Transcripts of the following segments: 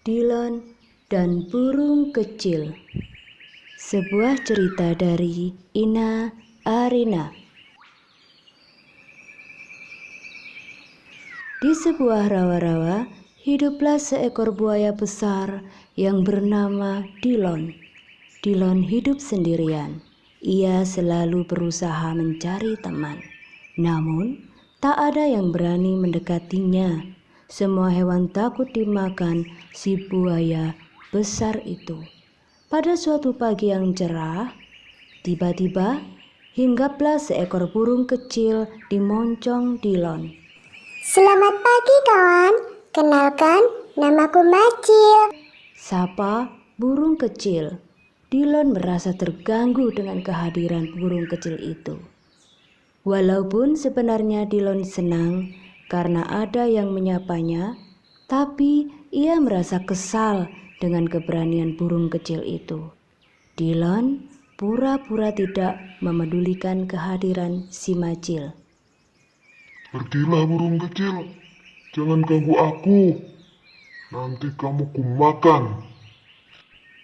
Dillon, dan burung kecil. Sebuah cerita dari Ina Arina. Di sebuah rawa-rawa, hiduplah seekor buaya besar yang bernama Dillon. Dillon hidup sendirian. Ia selalu berusaha mencari teman. Namun, tak ada yang berani mendekatinya. Semua hewan takut dimakan si buaya besar itu. Pada suatu pagi yang cerah, tiba-tiba hinggaplah seekor burung kecil di moncong Dillon. Selamat pagi kawan, kenalkan namaku Macil. Sapa burung kecil. Dillon merasa terganggu dengan kehadiran burung kecil itu. Walaupun sebenarnya Dillon senang karena ada yang menyapanya, tapi ia merasa kesal dengan keberanian burung kecil itu. Dillon pura-pura tidak memedulikan kehadiran si Macil. Pergilah burung kecil, jangan ganggu aku, nanti kamu kumakan.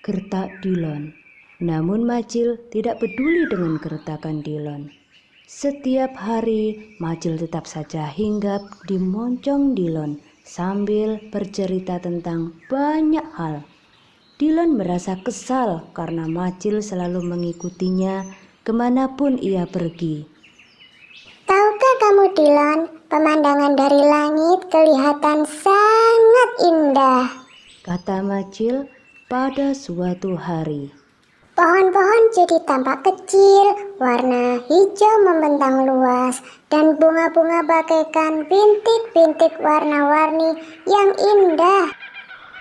Gertak Dillon. Namun Macil tidak peduli dengan gertakan Dillon. Setiap hari Macil tetap saja hinggap di moncong Dillon sambil bercerita tentang banyak hal. Dillon merasa kesal karena Macil selalu mengikutinya kemanapun ia pergi. Tahukah kamu Dillon, pemandangan dari langit kelihatan sangat indah. Kata Macil pada suatu hari. Pohon-pohon jadi tampak kecil, warna hijau membentang luas, dan bunga-bunga bagaikan bintik-bintik warna-warni yang indah.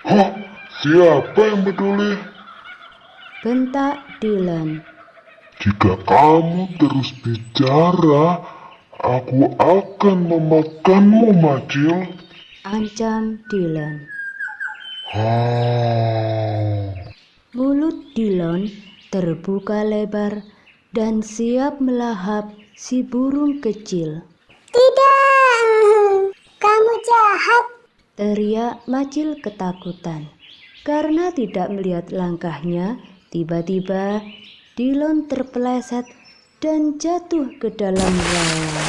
Hah, siapa yang peduli? Bentak Dillon. Jika kamu terus bicara, aku akan memakanmu, Macil. Ancam Dillon. Mulut Dillon terbuka lebar dan siap melahap si burung kecil. Tidak, kamu jahat. Teriak Macil ketakutan. Karena tidak melihat langkahnya, tiba-tiba Dillon terpeleset dan jatuh ke dalam rawa.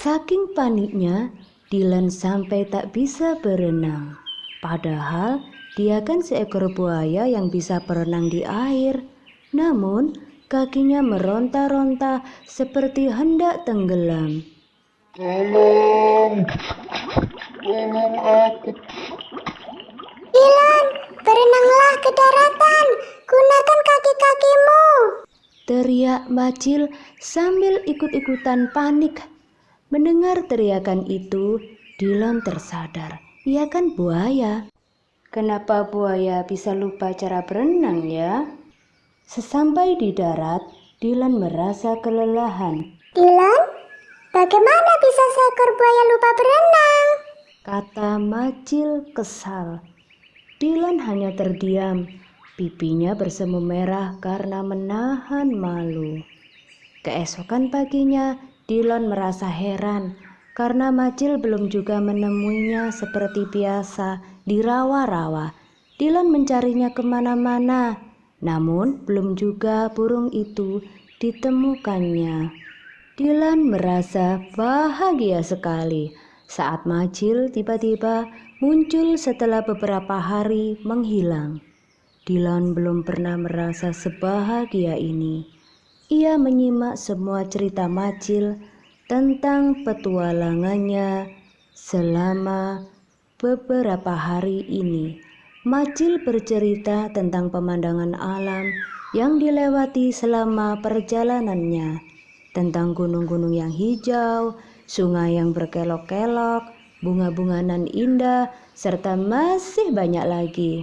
Saking paniknya, Dillon sampai tak bisa berenang. Padahal dia kan seekor buaya yang bisa berenang di air. Namun kakinya meronta-ronta seperti hendak tenggelam. Tolong aku. Dillon, berenanglah ke daratan, gunakan kaki-kakimu. Teriak Macil sambil ikut-ikutan panik. Mendengar teriakan itu, Dillon tersadar. Ia kan buaya. Kenapa buaya bisa lupa cara berenang ya? Sesampai di darat, Dillon merasa kelelahan. Dillon, bagaimana bisa seekor buaya lupa berenang? Kata Macil kesal. Dillon hanya terdiam. Pipinya bersemu merah karena menahan malu. Keesokan paginya, Dillon merasa heran karena Macil belum juga menemuinya seperti biasa di rawa-rawa. Dillon mencarinya kemana-mana, namun belum juga burung itu ditemukannya. Dillon merasa bahagia sekali saat Macil tiba-tiba muncul setelah beberapa hari menghilang. Dillon belum pernah merasa sebahagia ini. Ia menyimak semua cerita Macil tentang petualangannya selama beberapa hari ini. Macil bercerita tentang pemandangan alam yang dilewati selama perjalanannya, tentang gunung-gunung yang hijau, sungai yang berkelok-kelok, bunga-bunga nan indah, serta masih banyak lagi.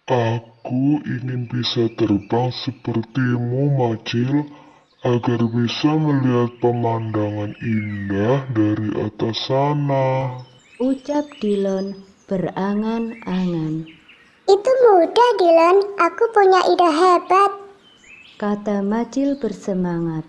Aku ingin bisa terbang sepertimu, Macil, agar bisa melihat pemandangan indah dari atas sana. Ucap Dillon berangan-angan. Itu mudah Dillon, aku punya ide hebat. Kata Macil bersemangat.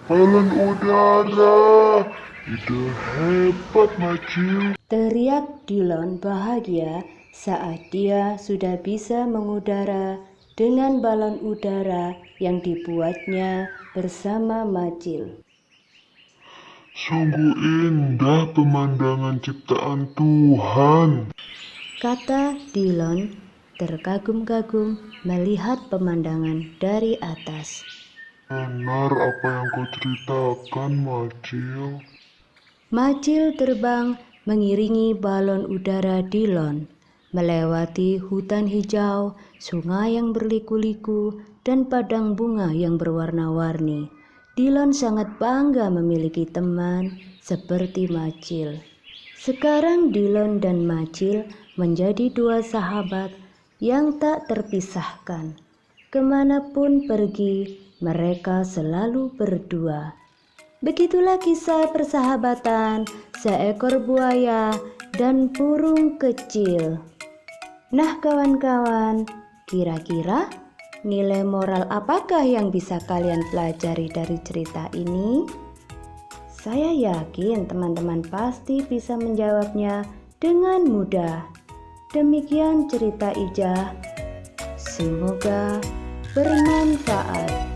Balon udara, ide hebat, Macil. Teriak Dillon bahagia saat dia sudah bisa mengudara dengan balon udara yang dibuatnya bersama Majil. Sungguh indah pemandangan ciptaan Tuhan, Kata Dillon terkagum-kagum melihat pemandangan dari atas. benar apa yang kau ceritakan, Majil. Majil terbang mengiringi balon udara Dillon, melewati hutan hijau, sungai yang berliku-liku, dan padang bunga yang berwarna-warni. Dillon sangat bangga memiliki teman seperti Majil. Sekarang Dillon dan Majil menjadi dua sahabat yang tak terpisahkan. Kemanapun pergi, mereka selalu berdua. Begitulah kisah persahabatan seekor buaya dan burung kecil. Nah kawan-kawan, kira-kira nilai moral apakah yang bisa kalian pelajari dari cerita ini? Saya yakin teman-teman pasti bisa menjawabnya dengan mudah. Demikian cerita Ijah. Semoga bermanfaat.